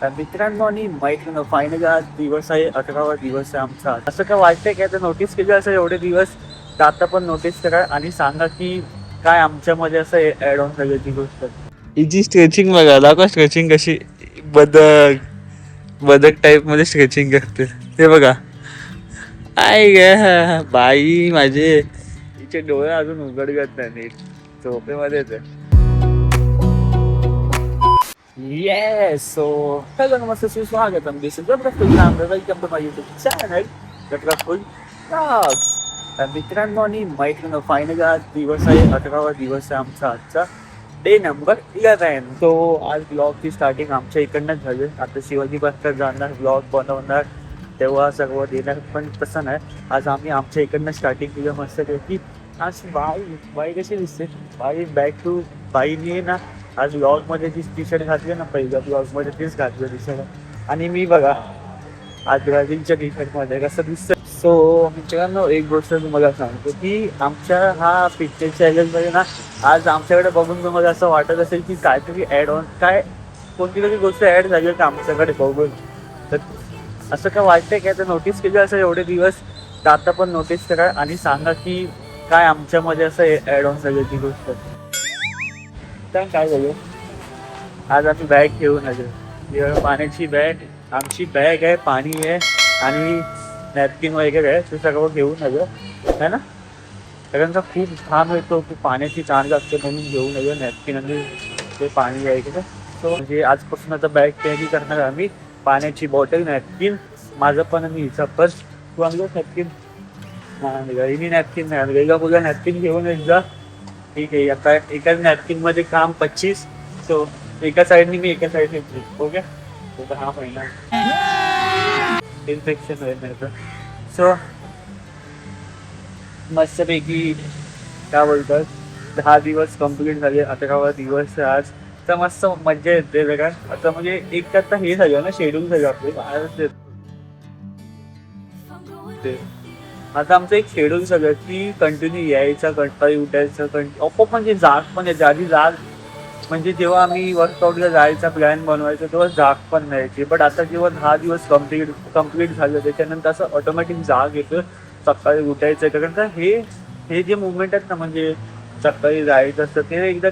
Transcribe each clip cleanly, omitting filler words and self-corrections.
तर मित्रांनो आणि मैत्रिणी फायनली आज दिवस आहे 11वा दिवस आहे आमचा. असं काय वाटतंय की आता नोटीस केलं असं एवढे दिवस तर आता पण नोटीस करा आणि सांगा की काय आमच्यामध्ये असं ऍड ऑन झाली ती गोष्ट. हिची स्ट्रेचिंग बघा, दाखवा स्ट्रेचिंग कशी. बदक बदक टाईप मध्ये स्ट्रेचिंग करते ते बघा. आय ग बाई माझे, तिचे डोळे अजून उघडगत नाही नीट, झोपेमध्येच आहे. Yes, so hello namaste सुस्वागतम. This is Wonderful Sam. Welcome to my YouTube channel, Wonderful Vlogs. तर मित्रांनो आणि मैत्रिणी फायनली आज दिवस आहे 11वा दिवस आहे आमचा आजचा, डे नंबर 11. तो आज ब्लॉगची स्टार्टिंग आमच्या इकडनंच झाली. आता शिवाजी पार्कला जाणार, ब्लॉग बनवणार, तेव्हा सर्व देणार, पण तसं नाही. आज आम्ही आमच्या इकडनं स्टार्टिंग केलं मस्त की. आज बाई कशी दिसते बाई, बॅक टू बाईने ना आज ब्लॉगमध्ये जी टी शर्ट घातली ना, पहिल्या ब्लॉगमध्ये तीच घातली टी शर्ट. आणि मी बघा आज ब्राझीलच्या टी शर्टमध्ये कसं दिसतं. सो मित्रांनो एक गोष्ट तुम्हाला सांगतो की आमच्या हा फिटनेस चॅलेंजमध्ये ना आज आमच्याकडे बघून तुम्हाला असं वाटत असेल की काहीतरी ॲड ऑन, काय कोणती तरी गोष्ट ॲड झाली का आमच्याकडे बघून. तर असं काय वाटतंय की आता नोटीस केलं असं एवढे दिवस तर आता पण नोटीस करा आणि सांगा की काय आमच्यामध्ये असं ॲड ऑन झाली ती गोष्ट. तर काय झालं, आज आम्ही बॅग घेऊन आलो. पाण्याची बॅग, आमची बॅग आहे, पाणी आहे आणि नॅपकिन वगैरे आहे, ते सगळं घेऊन आलो है ना. कारण का खूप घाम येतो, खूप पाण्याची ताण लागते म्हणून घेऊन आलो नॅपकिन आणि ते पाणी वगैरे. सो म्हणजे आजपासून आता बॅग कॅरी करणार आम्ही. पाण्याची बॉटल, नॅपकिन माझं पण आणि हिचा पण. तू आणलं नॅपकिन? हिनी नॅपकिन नाही आणलं, हिला बोला नॅपकिन घेऊन एकदा. ठीक आहे, आता एका नॅपकिन मध्ये काम 25. सो एका साईडनी मी, एका साईडने ओके. हा महिना इन्फेक्शन होईल नाही तर. सो मस्तपैकी काय बोलतात 10 दिवस कंप्लीट झाले, 11वा दिवस आज. तर मस्त मजा येते बघा. आता म्हणजे एक आता हे झालं ना, शेड्यूल झालं आपले. आता आमचं एक शेड्यूल सगळं की कंटिन्यू यायचा, कंटाळी उठायचं, आपोआप म्हणजे जाग पण यायची. आधी जाग म्हणजे जेव्हा आम्ही वर्कआउटला जायचा प्लॅन बनवायचा तेव्हा जाग पण नाही. बट आता जेव्हा 10 दिवस कंप्लीट झालं त्याच्यानंतर असं ऑटोमॅटिक जाग येतं सकाळी उठायचं. कारण का हे जे मुवमेंट आहेत ना, म्हणजे सकाळी जायचं असतं ते एकदा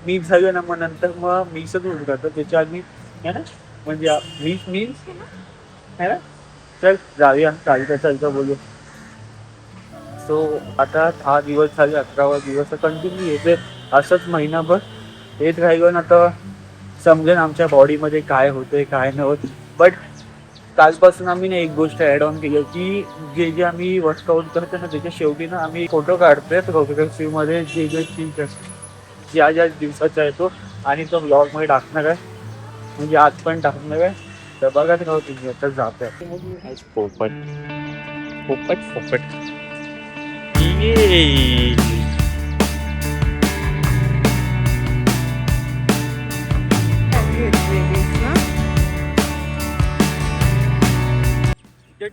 मिस झालं ना, मग नंतर मग मिसच होऊन जातं. त्याच्या आधी है ना, म्हणजे मिस है ना. चल जाऊया, चालतं बोलू. सो आता 10 दिवस झाले, 11वा दिवस कंटिन्यू येते असंच महिनाभर येत राहिलं ना, तर समजेल आमच्या बॉडीमध्ये काय होतंय काय नाही होत. बट कालपासून आम्ही ना एक गोष्ट ॲड ऑन केली की जे आम्ही वर्कआउट करतो ना त्याच्या शेवटी ना आम्ही फोटो काढतोय प्रोग्रेसिव्हमध्ये ज्या दिवसाचा आहे तो, आणि तो ब्लॉगमध्ये टाकणार आहे. म्हणजे आज पण टाकणार आहे. तर बघा ते तुम्ही आता जात आहे. पोपट पोपट पोपट ये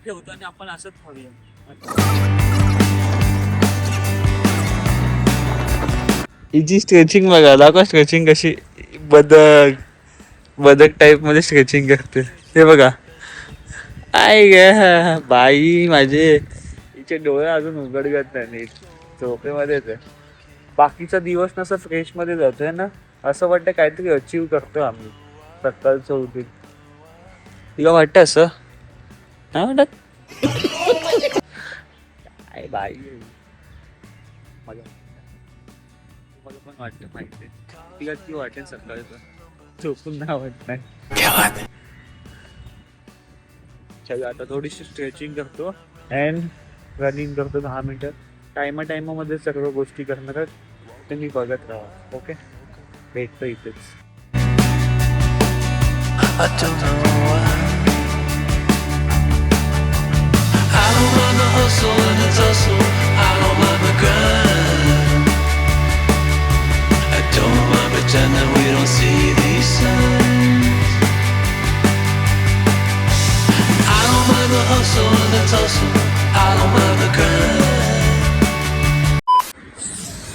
ठेवताना आपण असंच खाऊया. हिची स्ट्रेचिंग बघा, दाखवा स्ट्रेचिंग कशी. बदक टाईप मध्ये स्ट्रेचिंग करते ते बघा. आय ग बाई माझे, तिचे डोळे अजून उघडगत नाही नीट, झोपेमध्येच आहे. बाकीचा दिवस नसं फ्रेश मध्ये जातोय ना, असं वाटतं काहीतरी अचीव करतो आम्ही सकाळचं उठून. तिला वाटतं असं नाही वाटत? काय बाई मला पण वाटतं माहिती. तिला ती वाटेल सकाळचं झोपून नाही वाटत नाही. चला आता थोडीशी स्ट्रेचिंग करतो अँड रनिंग करतो 10 मिनिटं. टायमामध्ये सर्व गोष्टी करणार आहेत ते मी बघत राहा. ओके, भेटतो इथेच. I don't know why. I don't mind the hustle and the tussle. I don't mind the grind. I don't mind pretending we don't see these signs. I don't mind the hustle and the tussle. I don't mind the grind.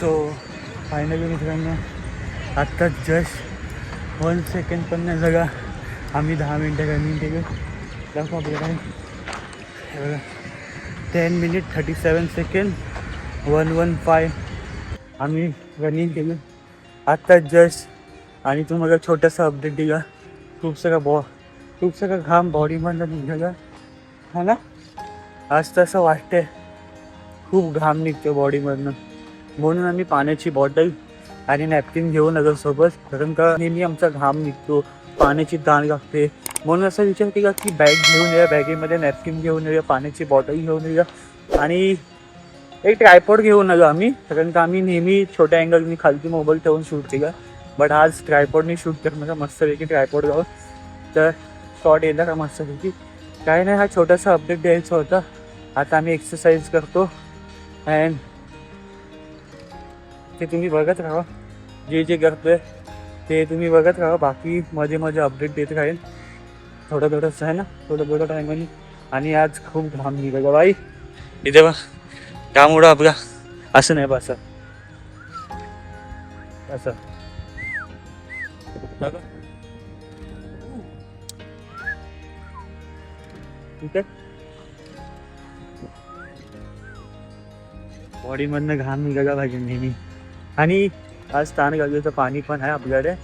So finally मित्रांनो आता just 1 second पण नाही झाला आम्ही 10 मिनटं running केलं. दाखव आपलं काय बघा 10 मिनिट 37 सेकंड 115 आम्ही रनिंग केलं आत्ता जस्ट. आणि तुम्हाला छोटंसं अपडेट दिला. खूप सगळा घाम बॉडीमधनं निघाला हा ना. आज तसं वाटतंय खूप घाम निघतो बॉडीमधनं. म्हणून आम्ही पाण्याची बॉटल आणि नॅपकिन घेऊन आलो सोबत. कारण का नेहमी आमचा घाम निघतो, पाण्याची तहान लागते. म्हणून असा विचार केला की बॅग घेऊन या, बॅगेमध्ये नॅपकिन घेऊन येऊया, पाण्याची बॉटल घेऊन येऊया आणि एक ट्रायपॉड घेऊन आलो आम्ही. कारण का आम्ही नेहमी छोट्या अँगलनी खालती मोबाईल ठेवून शूट केला. बट आज ट्रायपॉडनी शूट करण्याचा मस्तपैकी ट्रायपॉड जाऊन तर शॉर्ट येणार का मस्तपैकी. काय नाही, हा छोटासा अपडेट द्यायचा होता. आता आम्ही एक्सरसाइज करतो अँड ते तुम्ही बघत राहा. जे करतोय ते तुम्ही बघत राहा. बाकी मध्ये अपडेट देत राहील थोडंसं आहे ना, थोडं टायमाने. आणि आज खूप घाम निघाला बाई इथे बा. त्यामुळं आपला असं नाही बस असं ठीक आहे. बॉडीमधनं घाम निघायला पाहिजे नेहमी. आणि आज ताण गाजूचं पाणी पण आहे आपल्याकडे.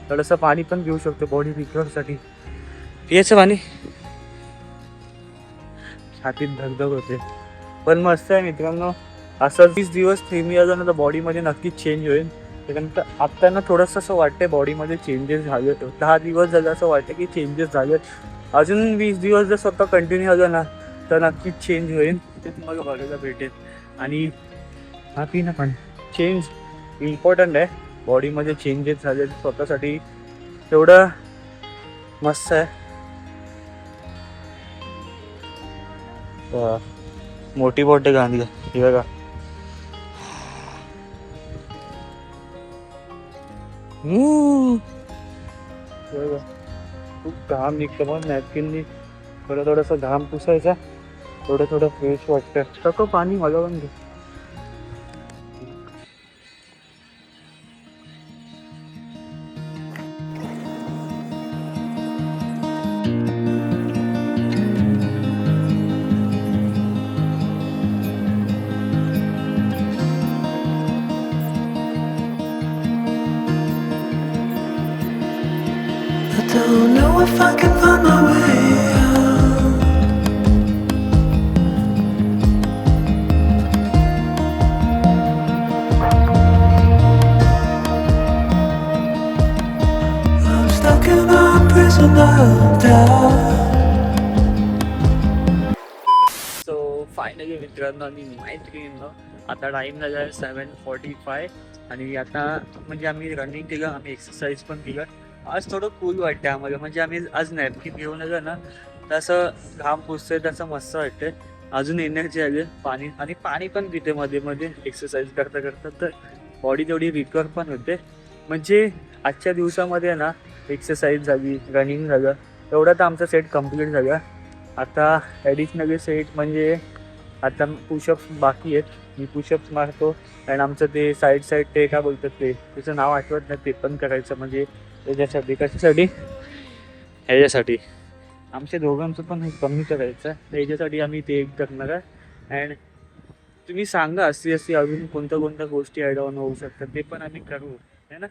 थोडंसं पाणी पण घेऊ शकतो बॉडी रिकव्हरसाठी. पियाचं पाणी छातीत धगधग होते. पण मस्त आहे मित्रांनो. असं 20 दिवस थेमी आलं ना तर बॉडीमध्ये नक्कीच चेंज होईल. त्यानंतर आत्ता ना थोडंसं असं वाटतंय बॉडीमध्ये चेंजेस झाले. 10 दिवस झाले असं वाटतं की चेंजेस झाले. अजून 20 दिवस जर स्वतः कंटिन्यू आलं ना तर नक्कीच चेंज होईल. ते तुम्हाला बघायला भेटेल. आणि हा पी ना पण चेंज इम्पॉर्टंट आहे. बॉडीमध्ये चेंजेस झाले स्वतःसाठी तेवढं मस्त आहे. मोठी बॉटल गांधी ही बघा. खूप घाम निघतं. मग नॅपकिननी थोडंसं घाम पुसायचा. थोडं फ्रेश वाटतं. सगळं पाणी हलवून घे. Don't know if I can find my way out. I'm stuck in a prison of doubt. So finally मित्रांनो आणि मैत्रिणींनो आता टाईम झाला आहे 7:45. आणि आता म्हणजे आम्ही रनिंग केलं, आम्ही एक्सरसाइज पण केलं. आज थोडं कूल वाटतं आम्हाला. म्हणजे आम्ही आज नॅपकिन घेऊन आलो ना तसं घाम पुसतोय तसं मस्त वाटतंय. अजून एनर्जी आली. पाणी पण पिते मध्ये एक्सरसाइज करता तर बॉडी तेवढी रिकवर पण होते. म्हणजे आजच्या दिवसामध्ये ना एक्सरसाइज झाली, रनिंग झालं, एवढा तर आमचा सेट कम्प्लीट झाला. आता ॲडिशनली सेट म्हणजे आता पुशअप्स बाकी आहेत. मी पुशअप्स मारतो आणि आमचं ते साईड ते काय बोलतात ते त्याचं नाव आठवत नाही, ते पण करायचं. म्हणजे त्याच्यासाठी कशासाठी ह्याच्यासाठी आमच्या दोघांचं पण कमी करायचं आहे. त्याच्यासाठी आम्ही ते एक करणार आहे. अँड तुम्ही सांगा अशी अजून कोणत्या गोष्टी ॲड ऑन होऊ शकतात ते पण आम्ही करू है ना.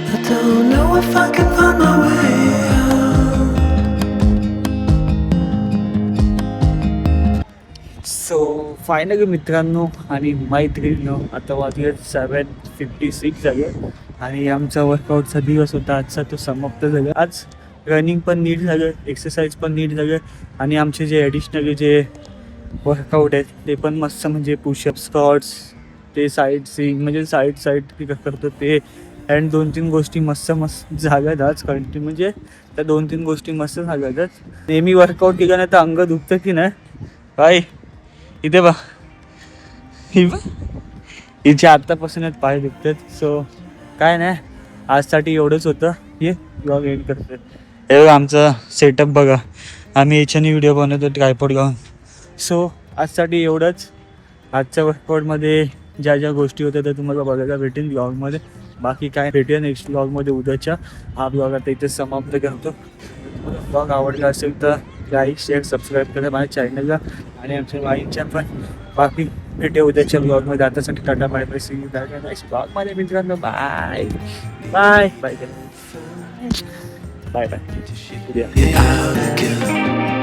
I don't know if I can find my way out. So finally मित्रांनो आणि मैत्रिणींनो आता वाजले 7:56 झाले. आणि आमचा वर्कआउटचा दिवस होता आजचा, तो समाप्त झाला. आज रनिंग पण नीट झालं, एक्सरसाइज पण नीट झालं. आणि आमचे जे ॲडिशनली जे वर्कआउट आहेत ते पण मस्त. म्हणजे पुशअप, स्क्वॉट्स, ते म्हणजे साईड करतो ते. अँड 2-3 गोष्टी मस्त झाल्यात आज कंटिन्यू. म्हणजे त्या 2-3 गोष्टी मस्त झाल्यात. नेहमी वर्कआउट केलं नाही तर अंग दुखतं की नाही काय. इथे बा हिच्या आत्तापासूनच पाय दुखतात. सो काय नाही, आजसाठी एवढंच होतं. हे ब्लॉग एंड करतो. हे बघा आमचा सेटअप बघा. आम्ही याच्याने व्हिडिओ बनवतो ट्रायपॉड घेऊन. सो आजसाठी एवढंच. आजच्या वर्कआउटमध्ये ज्या ज्या गोष्टी होत्या त्या तुम्हाला बघायला भेटेल ब्लॉगमध्ये. बाकी काय भेटेल नेक्स्ट ब्लॉगमध्ये उद्याच्या. हा ब्लॉग आता इथेच समाप्त करतो. ब्लॉग आवडला असेल तर लाईक शेअर सबस्क्राईब करा माझ्या चॅनलला आणि आमच्या वाईनच्या पण. बाकी भेटे उद्याच्या ब्लॉगमध्ये. आतासाठी tata bye bye. See you next ब्लॉगमध्ये मित्रांनो. Bye bye bye bye bye. You're out again.